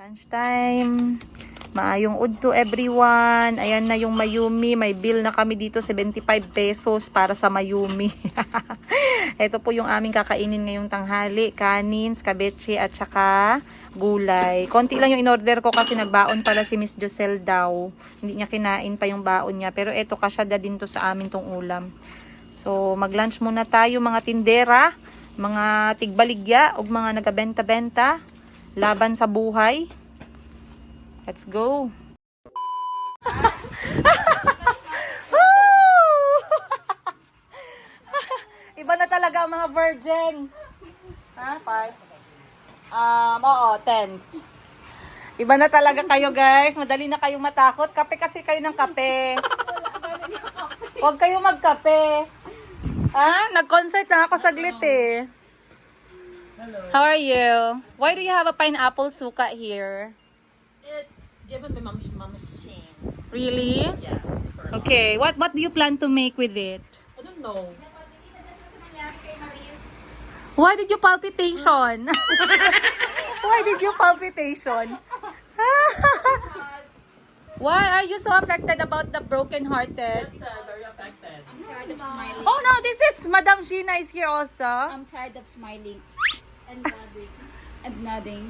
Lunchtime. Maayong udto everyone. Ayan na yung Mayumi. May bill na kami dito 75 pesos para sa Mayumi. Ito po yung aming kakainin ngayong tanghali. Kanin, skabeche at saka gulay. Konti lang yung in-order ko kasi nagbaon pala si Miss Josel daw. Hindi niya kinain pa yung baon niya. Pero eto kasyada din to sa amin tong ulam. So mag-lunch muna tayo mga tindera, mga tigbaligya o mga nagabenta-benta. Laban sa buhay. Let's go. Iba na talaga ang mga virgin. Ha? 5? Oo, 10. Iba na talaga kayo guys. Madali na kayong matakot. Kape kasi kayo ng kape. Huwag kayo magkape. Ha? Nag-concert na ako saglit eh. Hello. How are you? Why do you have a pineapple suka here? It's given by Mama's Shane. Really? Yes. Okay, what do you plan to make with it? I don't know. Why did you palpitation? Why did you palpitation? Why are you so affected about the broken-hearted? It's very affected. I'm tired of smiling. Oh no, this is Madam Sheena is here also. I'm tired of smiling. And nodding. And nodding.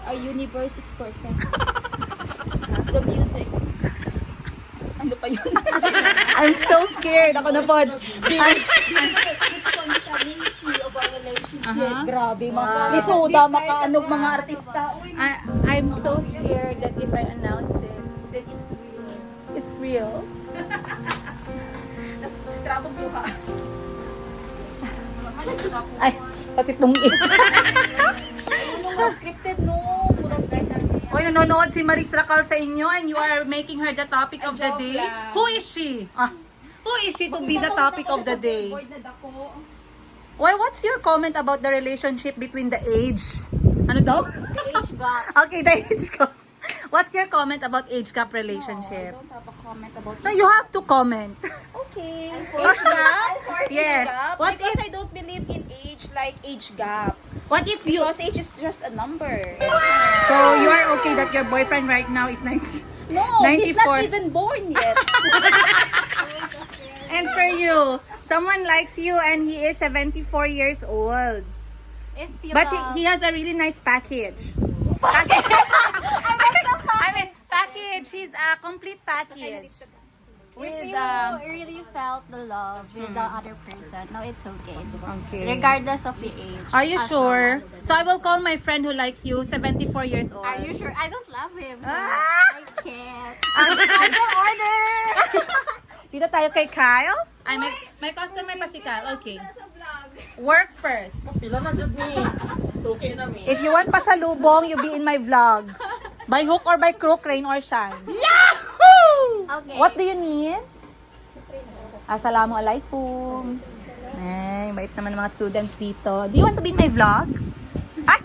Our universe is perfect. The music. Ano pa yun? I'm so scared. Ako na po. This spontaneity of our relationship. Grabe, mga lisuda, makaanog mga artista. Uy, I'm so scared that if I announce it, that it's real. tas trabog luha. Ay, pati pungi. Ano scripted no? Hoy, nanonood si Maris Racal sa inyo and you are making her the topic of the joke day. lang. Who is she? Who is she to be the topic of the day? Boy na dako. Why, what's your comment about the relationship between the age? Ano daw? The age gap. Okay, the age gap. What's your comment about age gap relationship? I don't have a comment about No, you have to comment. Okay. Age gap? Yes. What Because I don't believe in age like age gap. What if you... Because age is just a number. So, you are okay that your boyfriend right now is 90? No, he's 94. not even born yet. And for you, someone likes you and he is 74 years old. If you But he has a really nice package. I mean, package. He's a complete package. If you really felt the love with the other person, no, it's okay. Okay. Regardless of the age. Are you As sure? long as- So I will call my friend who likes you, 74 years old. Are you sure? I don't love him. So Ah! I can't. Order! Dito tayo kay Kyle. Ay, may customer pa si Kyle. Okay. Work first. Pila na jud me. So okay na me. If you want pasalubong, you be in my vlog. By hook or by crook, rain or shine. Okay. What do you need? Assalamualaikum. Ay, bait naman ng mga students dito. Do you want to be in my vlog? Ah,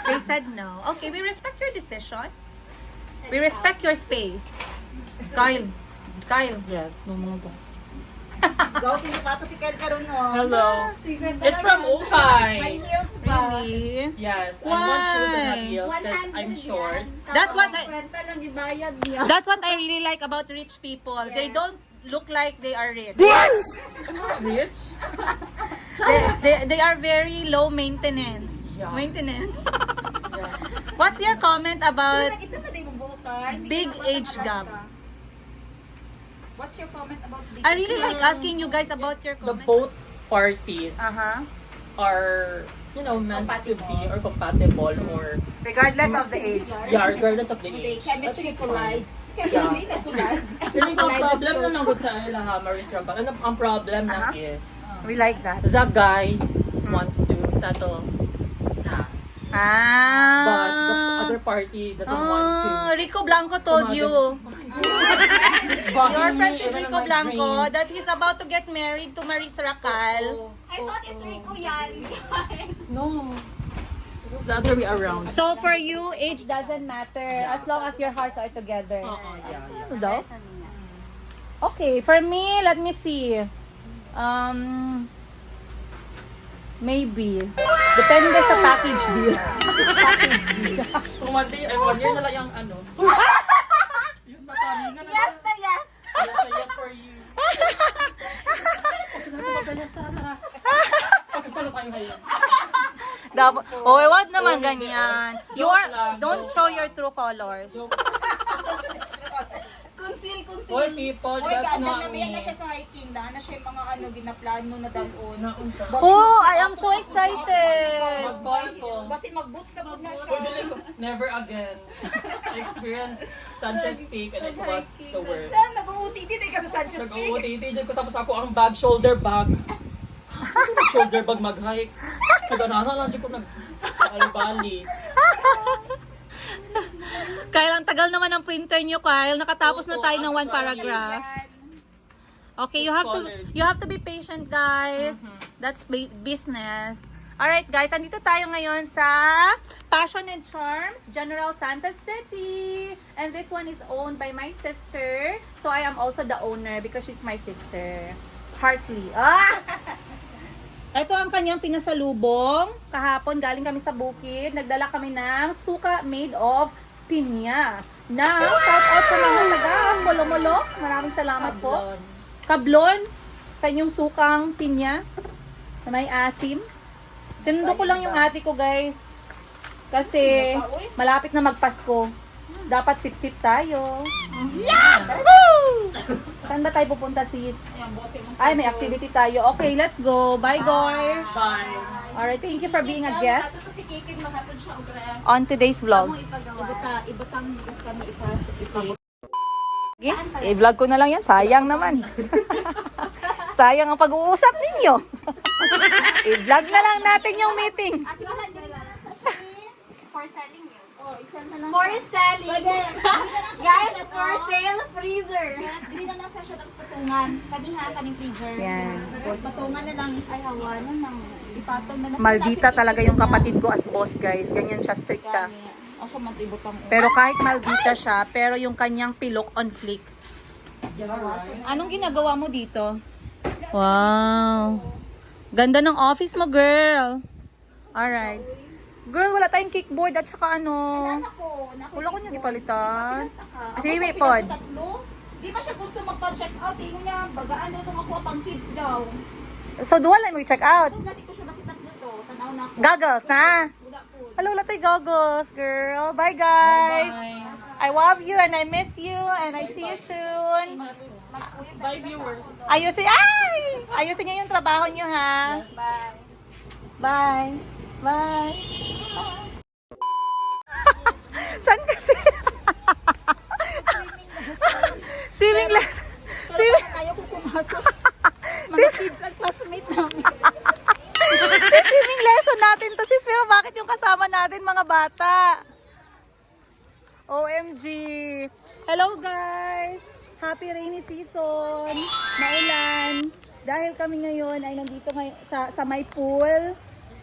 they said no. Okay, we respect your decision. We respect your space. Kyle. Yes. Go, pinipato si Kel karon no. Hello. It's from May Okay. heels ba? Really? Yes. I want shoes and not Why? heels because I'm short. That's what I, Kwenta lang ibayad niya. that's what I really like about rich people. They don't look like they are rich. Rich? They are very low maintenance. Yeah. Maintenance. What's your comment about Ito na din mo buhukan. big age gap? What's your comment about big I really like asking you guys about your The comment. both parties Uh-huh. are, meant to be or compatible or Regardless of the age. yeah, regardless of the The age. chemistry I think it's fine. collides. Chemistry na collide. Feeling ko ang problem na lang sa ila ha, Maris Racal. Ang problem lang is We like that. the guy wants to settle na. But the other party doesn't want to. Rico Blanco told you. It's bugging Your me friend si even in Rico my Blanco dreams. that he's about to get married to Maris Racal. I thought it's Rico yan. No. It's the other way around. So for you, age doesn't matter as long as your hearts are together. Yeah. Ano daw? Okay, for me, let me see. Maybe. Depende sa package deal. Kung 1 day, 1 year na lang yung ano. Yun na, Tani. Yes na yes. Yes na yes for you. Okay na, magalas. Tara. Pagkasalo tayo ngayon. Dapat, oh, wag naman ganyan. Don't show your true colors. Conceal. Hoy, people, Oy, that's ganda not na me. na siya sa hiking. Daan na siya yung mga ginaplano na dalon. Naunsa. Oh, I am so excited. Mag-call ko. Basta mag-boots na po na siya. Uy, dili ko. Never again. I experienced Sanchez Peak and it was the worst. Saan nag-UTD din ka sa Sanchez Peak? Nag-OOTD dyan ko tapos ako ang bag, shoulder bag. Shoulder bag mag-hike. Nag-anana lang dyan ko nag-alibali. Kyle, ang tagal naman ng printer nyo, Kyle. Nakatapos na tayo ng one paragraph. Okay, you have to be patient, guys. That's business. Alright, guys, andito tayo ngayon sa Passion and Charms, General Santos City. And this one is owned by my sister. So I am also the owner because she's my sister. Hartley. Ito ang kanyang pinasalubong. Kahapon galing kami sa bukid. Nagdala kami ng suka made of pinya. Now, shout out sa mga taga Molo-Molo. Maraming salamat po. Kablon sa inyong sukang pinya na may asim. Sinundo ko lang yung ate ko, guys. Kasi malapit na magpasko. Dapat sip-sip tayo. Yeah! Saan ba tayo pupunta, sis? Ay, may activity tayo. Okay, let's go. Bye, Goy. Bye. Alright, thank you for being a guest Ato si Kikin, maghatod siya og ref. on today's vlog. Ibutang bukas kami ipasok. Okay? I-vlog ko na lang yan. Sayang naman. Sayang ang pag-uusap ninyo. I-vlog na lang natin yung meeting. For selling you. Oh, isa na lang. For selling. Guys, for sale freezer. Dili na lang sa siya tapos patungan. Kadiha kaning freezer. Yan. Patungan na lang. Ay, hawa na lang. Ipatong na lang. Maldita talaga yung kapatid ko as boss, guys. Ganyan siya, stricta. Asa man to ibutang. Pero kahit maldita siya, pero yung kanyang pilok on flick. Anong ginagawa mo dito? Wow. Ganda ng office mo, girl. Alright. Girl, wala tayong kickboard at saka ano. Wala ko nyo gipalitan. Kasi wait, pod. Di ba siya gusto magpa-check out? Ingo niya, bagaan daw itong ako pang kids daw. So, dual na mo i-check out. Dati ko siya basi tatlo to. Tanaw na ako. Goggles na. Wala po. Hello, wala tayong goggles, girl. Bye, guys. I love you and I miss you and I see you soon. Bye, viewers. Ayusin niyo yung trabaho niyo, ha? Bye. Bye. Saan kasi? Swimming lesson. Ayaw ko pumasok. Mga kids ang classmate namin. Swimming lesson natin to, sis. Pero bakit yung kasama natin mga bata? OMG. Hello, guys. Happy rainy season. Maulan. Dahil kami ngayon ay nandito sa may pool.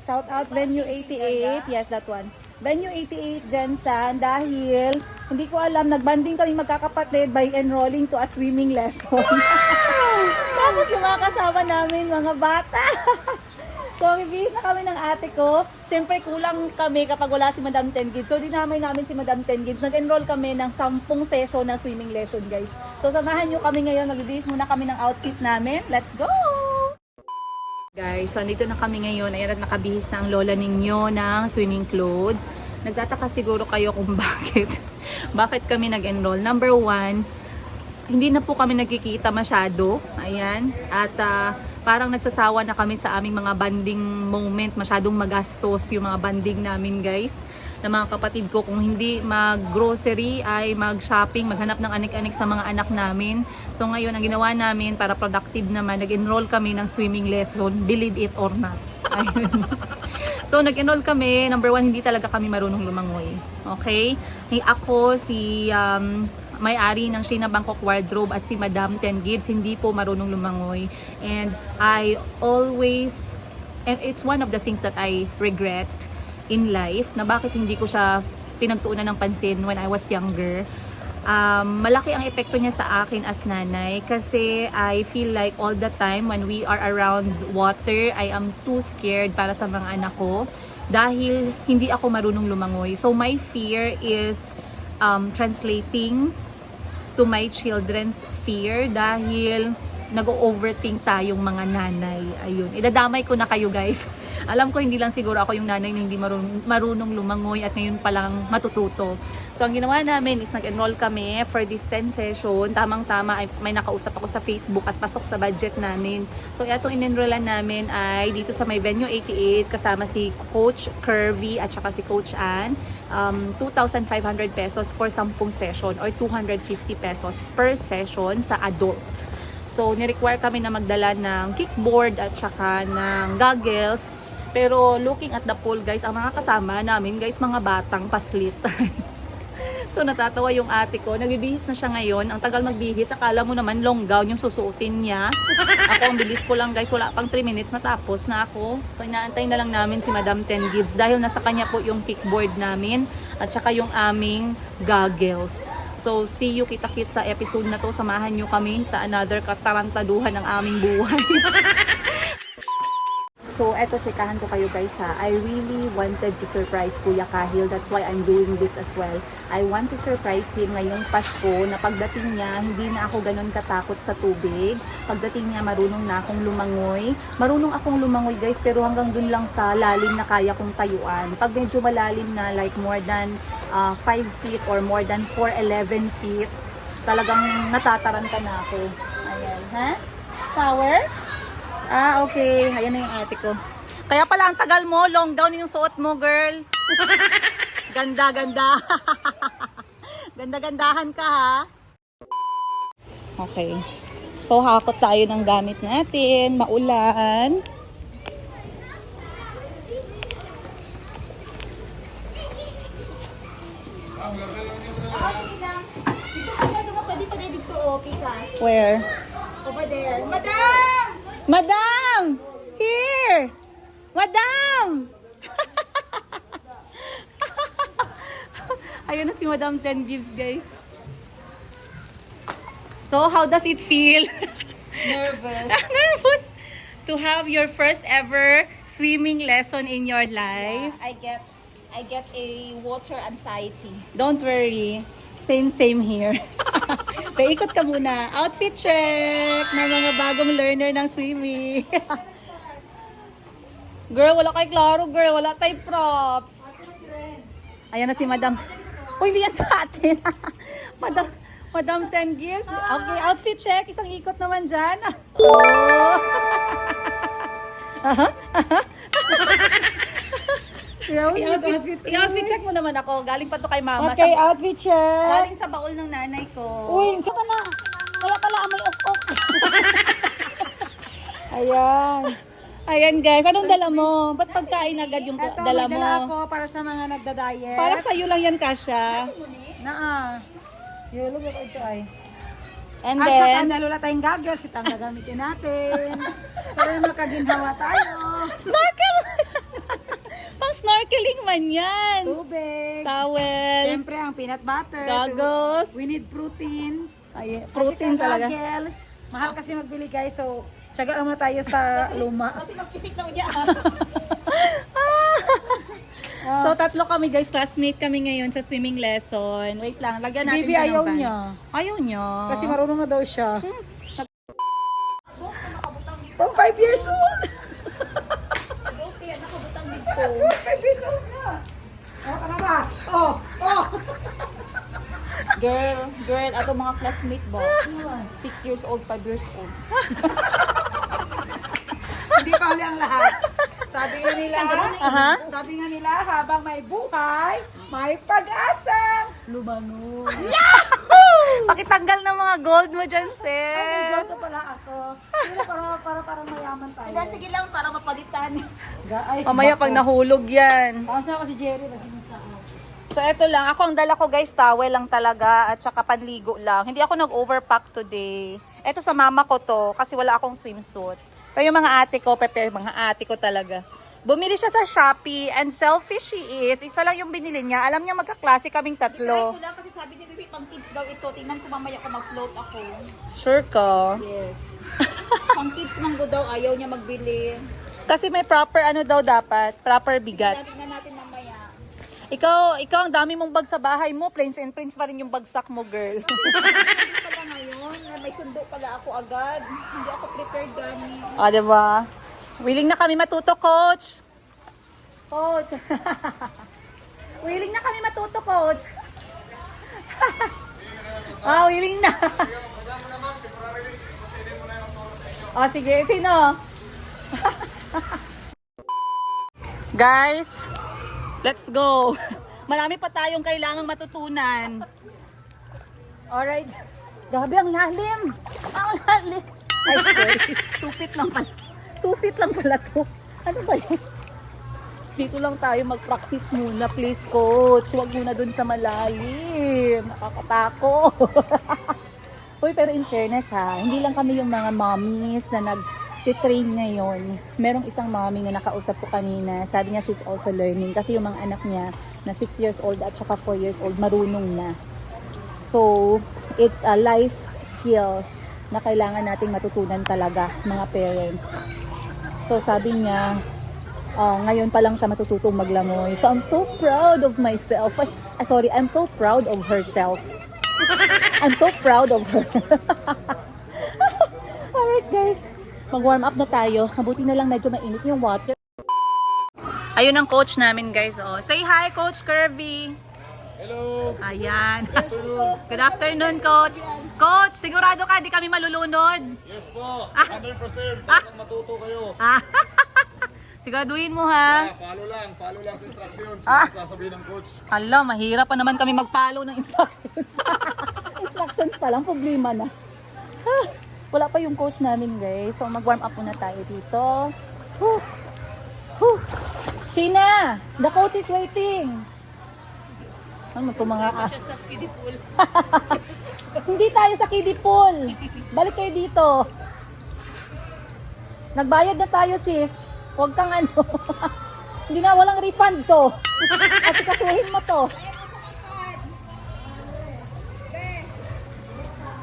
Shout out Venue 88. Yes, that one. Venue 88 Jensen. Dahil hindi ko alam, nagbanding kami magkakapatid by enrolling to a swimming lesson. Tapos yung mga kasama namin, mga bata. So, bibihis na kami ng ate ko. Siyempre, kulang kami kapag wala si Madam 10 Gibbs. So, dinamay namin si Madam 10 Gibbs. Nag-enroll kami ng 10 session ng swimming lesson, guys. So, samahan nyo kami ngayon. Magbibihis muna kami ng outfit namin. Let's go! Guys, so andito na kami ngayon. Ayan at nakabihis na ang lola ninyo ng swimming clothes. Nagtataka siguro kayo kung bakit kami nag-enroll. Number one, hindi na po kami nagkikita masyado. Ayan. At parang nagsasawa na kami sa aming mga banding moment. Masyadong magastos yung mga banding namin, guys. Na mga kapatid ko, kung hindi mag-grocery ay mag-shopping, maghanap ng anik-anik sa mga anak namin. So ngayon, ang ginawa namin para productive naman, nag-enroll kami ng swimming lesson, believe it or not. Ayun. So nag-enroll kami, number one, hindi talaga kami marunong lumangoy. Okay? Ako, si may-ari ng Sheena Bangkok Wardrobe at si Madam 10 Gibbs, hindi po marunong lumangoy. And I always, and it's one of the things that I regret in life, na bakit hindi ko siya pinagtuunan ng pansin when I was younger. malaki ang epekto niya sa akin as nanay kasi I feel like all the time when we are around water, I am too scared para sa mga anak ko dahil hindi ako marunong lumangoy. So my fear is translating to my children's fear dahil nag-overthink tayong mga nanay. Ayun, idadamay ko na kayo guys. Alam ko hindi lang siguro ako yung nanay na hindi marunong lumangoy at ngayon pa lang matututo. So ang ginawa namin is nag-enroll kami for this 10 session. Tamang-tama ay may nakausap ako sa Facebook at pasok sa budget namin. So itong in-enrollan namin ay dito sa may Venue 88 kasama si Coach Curvy at saka si Coach Ann. 2,500 pesos for 10 session or 250 pesos per session sa adult. So ni-require kami na magdala ng kickboard at saka ng goggles. Pero looking at the pool guys, ang mga kasama namin guys, mga batang paslit. So natatawa yung ate ko, nagbibihis na siya ngayon. Ang tagal magbihis, akala mo naman long gown yung susuotin niya. Ako ang bilis ko lang guys, wala pang 3 minutes natapos na ako. So inaantay na lang namin si Madam 10 Gibbs dahil nasa kanya po yung kickboard namin at saka yung aming goggles. So see you, kita-kit sa episode na to. Samahan nyo kami sa another katarantaduhan ng aming buhay. So, eto, checkahan ko kayo guys ha. I really wanted to surprise Kuya Kahil. That's why I'm doing this as well. I want to surprise him ngayong Pasko na pagdating niya, hindi na ako ganun katakot sa tubig. Pagdating niya, marunong na akong lumangoy. Marunong akong lumangoy guys, pero hanggang dun lang sa lalim na kaya kong tayuan. Pag medyo malalim na, like more than 5 feet or more than 4-11 feet, talagang natataranta na ako. Ayan, ha? Shower? Ah, okay. Ayan na yung ate ko. Kaya pala ang tagal mo, long gown yung suot mo, girl. Ganda, ganda. Ganda-gandahan ka, ha? Okay. So, hakot tayo ng gamit natin. Maulan. Where? Over there. Madam! Madam! Here! Madam! Ayun na si Madam 10 Gibbs, guys. So, how does it feel? Nervous. Nervous to have your first ever swimming lesson in your life. I get a water anxiety. Don't worry. Same here. Paikot ka muna. Outfit check ng mga bagong learner ng swimming. Girl, wala kay klaro, girl. Wala tayo props. Ayan na si Madam. Uy, hindi yan sa atin. Madam 10 Gibbs. Okay, outfit check. Isang ikot naman dyan. Oh. I-outfit check mo naman ako. Galing pa to kay mama. Okay, outfit check. Galing sa baul ng nanay ko. Uy, saka na. Wala pala amoy ok. Ayan. Ayan guys, anong dala mo? Ba't pagkain agad yung Ito, dala may mo? dala ko para sa mga nagda-diet. Para sa'yo lang yan, Kasha. Naa. Yelo ba ito ay? And At saka then, dalawa tayong goggles, ito ang gagamitin natin. Para makaginhawa tayo. snorkel! Pang snorkeling man yan. Tubig. Towel. Siyempre, ang peanut butter. Goggles. We need protein. Ay, protein At saka talaga. goggles. Mahal kasi magbili guys, so tsaga naman tayo sa luma. Kasi magpisik na unya. So, tatlo kami guys, classmate kami ngayon sa swimming lesson. Wait lang, lagyan natin Bibi siya ng ayaw pan. niya. Ayaw niya. Kasi marunong na daw siya. Pang 5 years old. Okay, nakabutang disco. 5 years old na. Oh, ano ba? Oh, oh. Girl, ato mga classmate ba? 6 years old, 5 years old. Hindi pa huli ang lahat. Sabi nga nila, sabi nga nila, habang may buhay, may pag-asa. Lumangoy. Pakitanggal ng mga gold mo dyan, Ay, sis. goto pala ako. Hindi para mayaman tayo. Sige lang para mapalitan. Ay, Mamaya pag nahulog yan. Paano ako si Jerry? Nagsinisaan. So, eto lang. Ako ang dala ko guys, towel lang talaga at saka panligo lang. Hindi ako nag-overpack today. Eto sa mama ko to kasi wala akong swimsuit. Pero yung mga ate ko, prepare mga ate ko talaga. Bumili siya sa Shopee and selfish she is. Isa lang yung binili niya. Alam niya magkaklase kaming tatlo. Ko lang kasi sabi ni Bibi, pang kids daw ito. Tingnan ko mamaya kung mag-float ako. Sure ka? Yes. Pang kids manggo daw, ayaw niya magbili. Kasi may proper ano daw dapat. Proper bigat. Tingnan natin mamaya. Ikaw ang dami mong bag sa bahay mo. Plains and prints pa rin yung bagsak mo, girl. Hindi pala ngayon, na may sundo pala ako agad. Hindi ako prepared gani. O, diba? Willing na kami matuto, coach. Coach. Willing na kami matuto, coach. Willing na. Sige. Sino? Guys, let's go. Marami pa tayong kailangang matutunan. Alright. Grabe, ang lalim. Ang lalim. Ay, sorry. 2 feet lang pala. 2 feet lang pala to. Ano ba yun? Dito lang tayo mag-practice muna. Please, coach. Huwag muna dun sa malalim. Nakakatakot. Uy, pero in fairness ha, hindi lang kami yung mga mommies na nag-train ngayon. Merong isang mommy na nakausap ko kanina. Sabi niya she's also learning. Kasi yung mga anak niya na 6 years old at saka 4 years old, marunong na. So, it's a life skill na kailangan nating matutunan talaga, mga parents. So, sabi niya, ngayon pa lang siya matututong maglangoy. So, I'm so proud of myself. I'm so proud of herself. I'm so proud of her. Alright, guys. Mag-warm up na tayo. Mabuti na lang medyo mainit yung water. Ayun ang coach namin, guys. Oh. Say hi, Coach Kirby. Hello! Ayan. Good afternoon, Coach. Coach, sigurado ka di kami malulunod? Yes po! 100%! Dapat matuto kayo! Siguraduhin mo, ha? Follow lang sa instructions. Sasabihin ng coach. Hala, mahirap pa naman kami mag-follow ng instructions. Instructions pa lang, problema na. Wala pa yung coach namin, guys. So, mag-warm up muna tayo dito. China, the coach is waiting. Ano ito mga Hindi tayo sa kiddie pool. Balik kayo dito. Nagbayad na tayo, sis. Huwag kang ano. Hindi na, walang refund to. Kasi kasuhin mo to.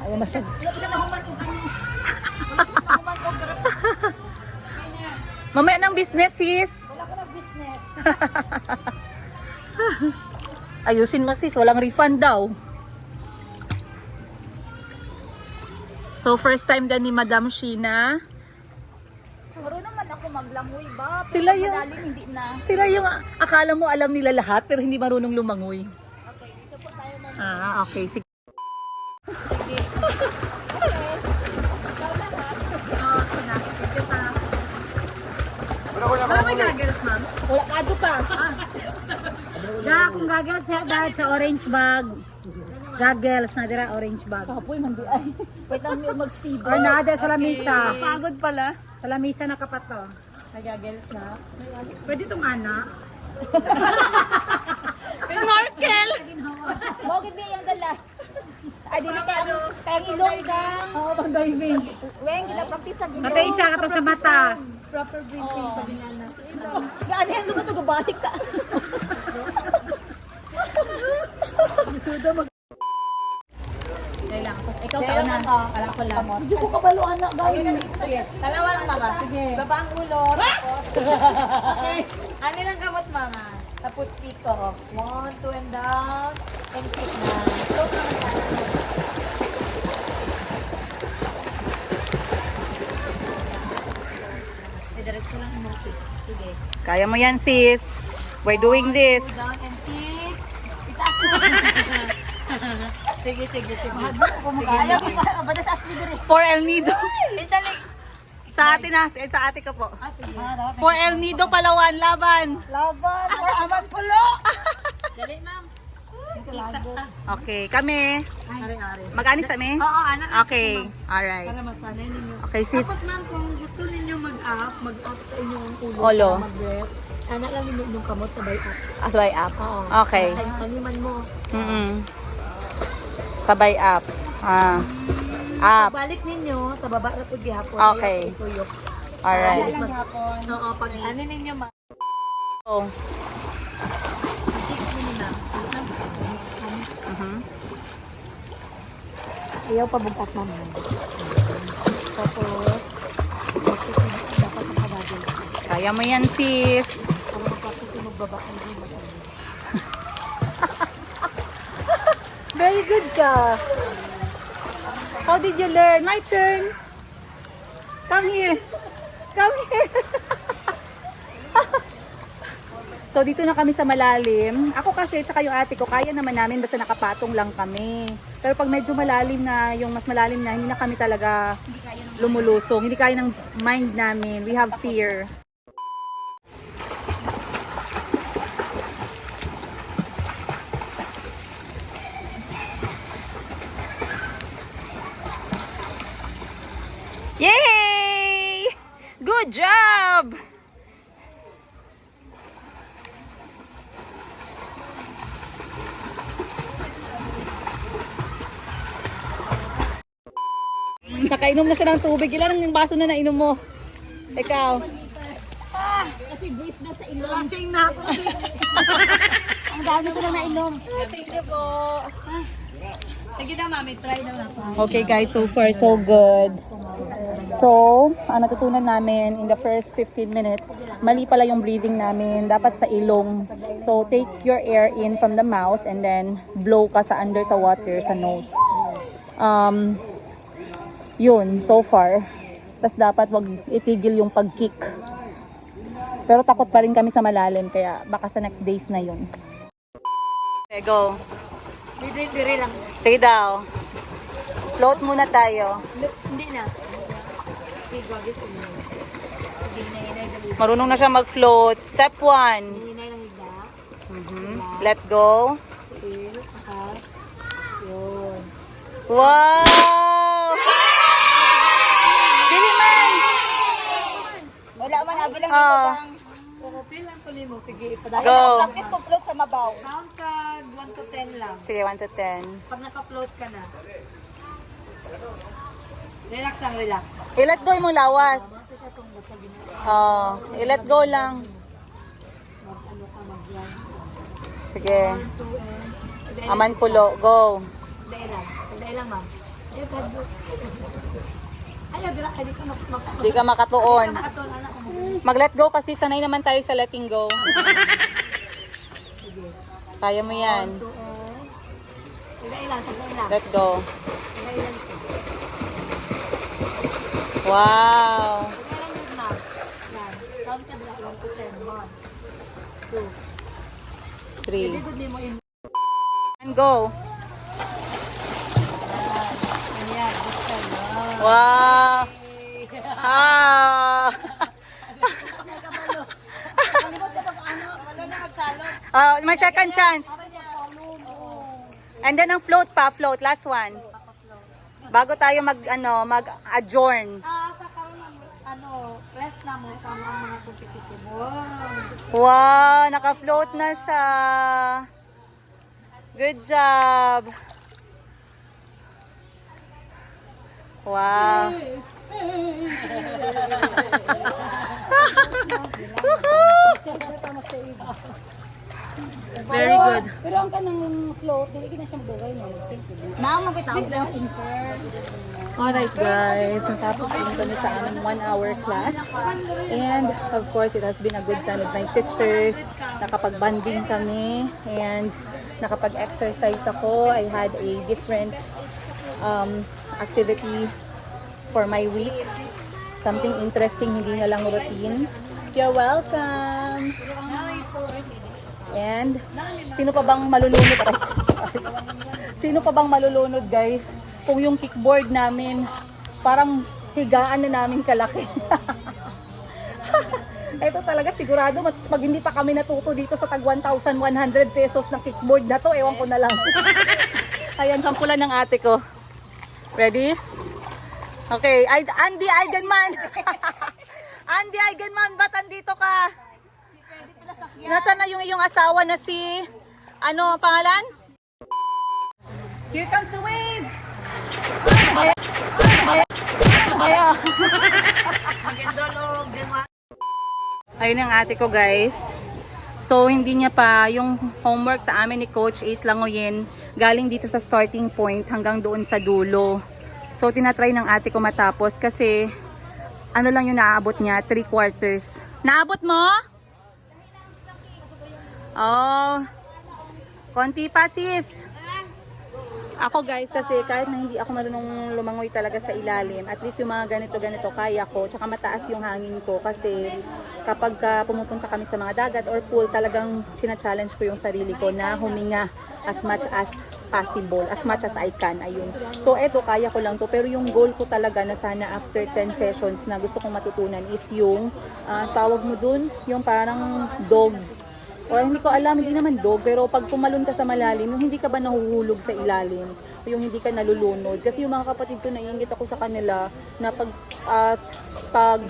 Ayaw masyad. Mamaya ng business, sis. Wala ko ng business. Ayusin mo, sis. Walang refund daw. So, first time din ni Madam Sheena. Marunong naman ako maglangoy ba? Sila yung- Malalim, hindi na. Sila yung akala mo alam nila lahat pero hindi marunong lumangoy. Okay, dito po tayo mag- Okay. Sige. Sige. Wala may gagawin. Wala ka doon pa. Kung goggles dahil sa orange bag. Goggles na dira orange bag. Kapoy, mandi ay. Wait lang, may mag-speed. Or nada sa lamisa. Pagod pala. Sa lamisa na kapato. May goggles na. Pwede itong anak. Snorkel! Mogit ba yung dala? Ay, dili ka ano? Kayang ilong gang. Oo, pang-diving. Weng, ginapractice ang ilong. Matay isa ka to sa mata. Proper breathing pa din na. Gaan yan, lumato gabalik ka. Ikaw sa una. Alam ko lang. Hindi ko kabalo anak gawin. Sige, dalawa lang mama. Sige. Baba ang ulo. Tapos. Okay. Ano lang kamot mama. Tapos piko. 1, 2 and down. And kick na. Close naman tayo. Diretso lang mo. Sige. Kaya mo yan, sis. We're doing this. Down and kick. Itaas mo. Sige. Ayaw kita. Bada sa Ashley dire. For El Nido. Pinsan like. Sa ate na, sa ate ka po. Sige. For El Nido, Palawan, laban. Laban. Or aman pulo. Dali ma'am. Okay, kami. Ari-ari. Mag-anis kami? Oo, anak. Okay, alright. Para masanay ninyo. Okay, sis. Tapos ma'am, kung gusto ninyo mag-up sa inyong ulo. Olo. Mag-breath. Anak lang ninyo yung kamot sabay up. Asbay up. Oo. Okay. Ay, paniman mo. Sabay up. Up. Balik ninyo sa baba na po gihapon. Okay. Ayaw sa ituyok. Alright. Oo, pag ano ninyo Oh. Ayaw pa bugtat naman. Tapos, dapat ang kabagay. Kaya mo yan, sis. Para mag-practice yung magbaba ang hindi. Very good ka. How did you learn? My turn. Come here. Come here. So, dito na kami sa malalim. Ako kasi, tsaka yung ate ko, kaya naman namin basta nakapatong lang kami. Pero pag medyo malalim na, yung mas malalim na, hindi na kami talaga lumulusong. Hindi kaya ng mind namin. We have fear. Yay! Good job! Nakainom na siya ng tubig. Ilan ang baso na nainom mo? Ikaw? Kasi breathe na sa ilong. Lasing na ako. Ang dami ko na nainom. Thank you po. Sige na, mami. Try na lang. Okay guys, so far so good. So, ang natutunan namin in the first 15 minutes, mali pala yung breathing namin. Dapat sa ilong. So, take your air in from the mouth and then blow ka sa under sa water, sa nose. Yun, so far. Tapos dapat wag itigil yung pag-kick. Pero takot pa rin kami sa malalim, kaya baka sa next days na yun. Okay, go. Dire lang. Sige daw. Float muna tayo. Hindi na. Marunong na siya mag-float. Step 1. Hinay lang higla. Let go. Feel. Akas. Yun. Wow! Diliman! Wala man, abi lang Ah. Feel lang po mo. Sige, ipadayon. Go. Practice ko float sa mabaw. Count ka 1 to 10 lang. Sige, 1 to 10. Pag naka-float ka na. Relax lang, relax. I-let go yung lawas. I-let go lang. Sige. Aman pulo. Go. Sandali lang, ma'am. Ayaw, di ka Di ka makatuon. makatuon, anak ko. Mag-let go kasi sanay naman tayo sa letting go. Kaya mo yan. Sandali lang, sandali lang. Let go. Wow. Sandali lang yun, ma'am. Yan. Count ka dila, 1 to 10. 1, 2. 3. Good name mo in. And go. Ayan, good ka na. Wow. Ah. Wala na magsalot. May second chance. And then ang float pa, float. Last one. Bago tayo mag-adjourn. Sa karon rest na mo sa mga competitive mo. Wow, naka-float na siya. Good job. Wow. Very good. Pero ang kanang float, hindi ka na siya magdaway. Naamang kita ang sinker. Alright guys, natapos din kami sa aming 1-hour class. And of course, it has been a good time with my sisters. Nakapag-bonding kami and nakapag-exercise ako. I had a different activity for my week. Something interesting, hindi na lang routine. You're welcome! And sino pa bang malulunod? Sino pa bang malulunod guys? Kung yung kickboard namin parang higaan na namin kalaki. Ito talaga sigurado pag hindi pa kami natuto dito sa tag 1,100 pesos ng kickboard na to, ewan ko na lang. Ayan, sampulan ng ate ko. Ready? Okay, Andy Eigenman. Andy Eigenman, ba't andito ka? Nasaan na yung iyong asawa na si, ano ang pangalan? Here comes the wave! Ayun ang ate ko guys. So, hindi niya pa yung homework sa amin ni Coach Ace Langoyen galing dito sa starting point hanggang doon sa dulo. So, tinatry ng ate ko matapos kasi ano lang yung naaabot niya, 3/4. Naabot mo? Oh, konti pa sis. Ako guys, kasi kahit na hindi ako marunong lumangoy talaga sa ilalim, at least yung mga ganito-ganito kaya ko, tsaka mataas yung hangin ko kasi kapag pumupunta kami sa mga dagat or pool, talagang china-challenge ko yung sarili ko na huminga as much as possible, as much as I can, ayun. So eto, kaya ko lang to, pero yung goal ko talaga na sana after 10 sessions na gusto kong matutunan is yung, tawag mo dun, yung parang dog. O hindi ko alam, hindi naman dog, pero pag pumalon ka sa malalim, yung hindi ka ba nahuhulog sa ilalim, o yung hindi ka nalulunod. Kasi yung mga kapatid ko, naiingit ako sa kanila na pag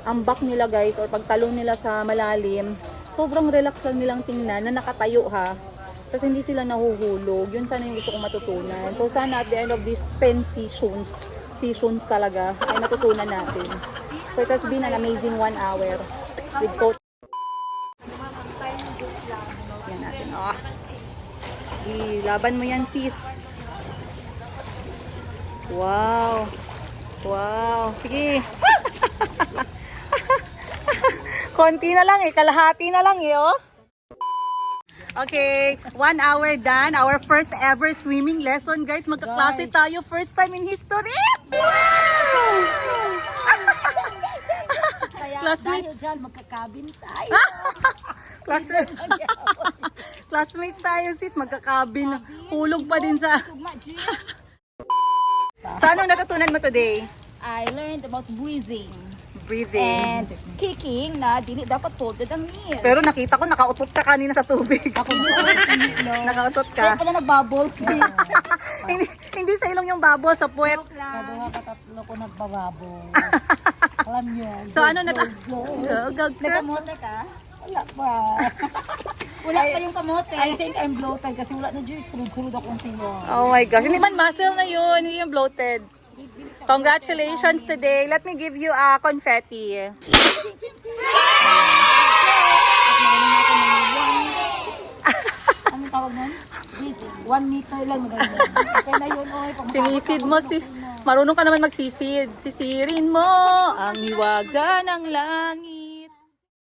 ambak nila guys, or pag talon nila sa malalim, sobrang relax lang nilang tingnan na nakatayo ha. Kasi hindi sila nahuhulog. Yun sana yung gusto kong matutunan. So sana at the end of these 10 sessions talaga, ay natutunan natin. So it has been an amazing 1 hour with Coach. Yan natin. Oh. Laban mo yan, sis. Wow. Wow. Sige. Konti na lang eh. Kalahati na lang eh, oh. Okay. 1 hour done. Our first ever swimming lesson, guys. Magkaklase tayo. First time in history. Wow! Classmates. Dahil dyan, magkakabin tayo. Classmates tayo sis, magkakabin. Hulog pa din sa... So anong natutunan mo today? I learned about breathing. Breathing. And kicking na dili dapat folded ang knees. Pero nakita ko nakautot ka kanina sa tubig. Nakautot ka. Kaya pala nagbubbles. hindi sa ilong yung bubble, sa puwet. Kaduha ka tatlo ko nagbababo. Alam niyo. So ano Nagkamote ka? Wala pa. Wala pa yung kamote. I think I'm bloated kasi wala na dyan. Sunod-sunod akong tiyo. Oh my gosh, hindi man muscle na yun, hindi yung bloated. Congratulations today. Let me give you a confetti. Anong tawag nun? 1 meter lang maganda. Okay na yun, oy. Sinisid mo si... Marunong ka naman magsisid. Sisirin mo ang hiwaga ng langit.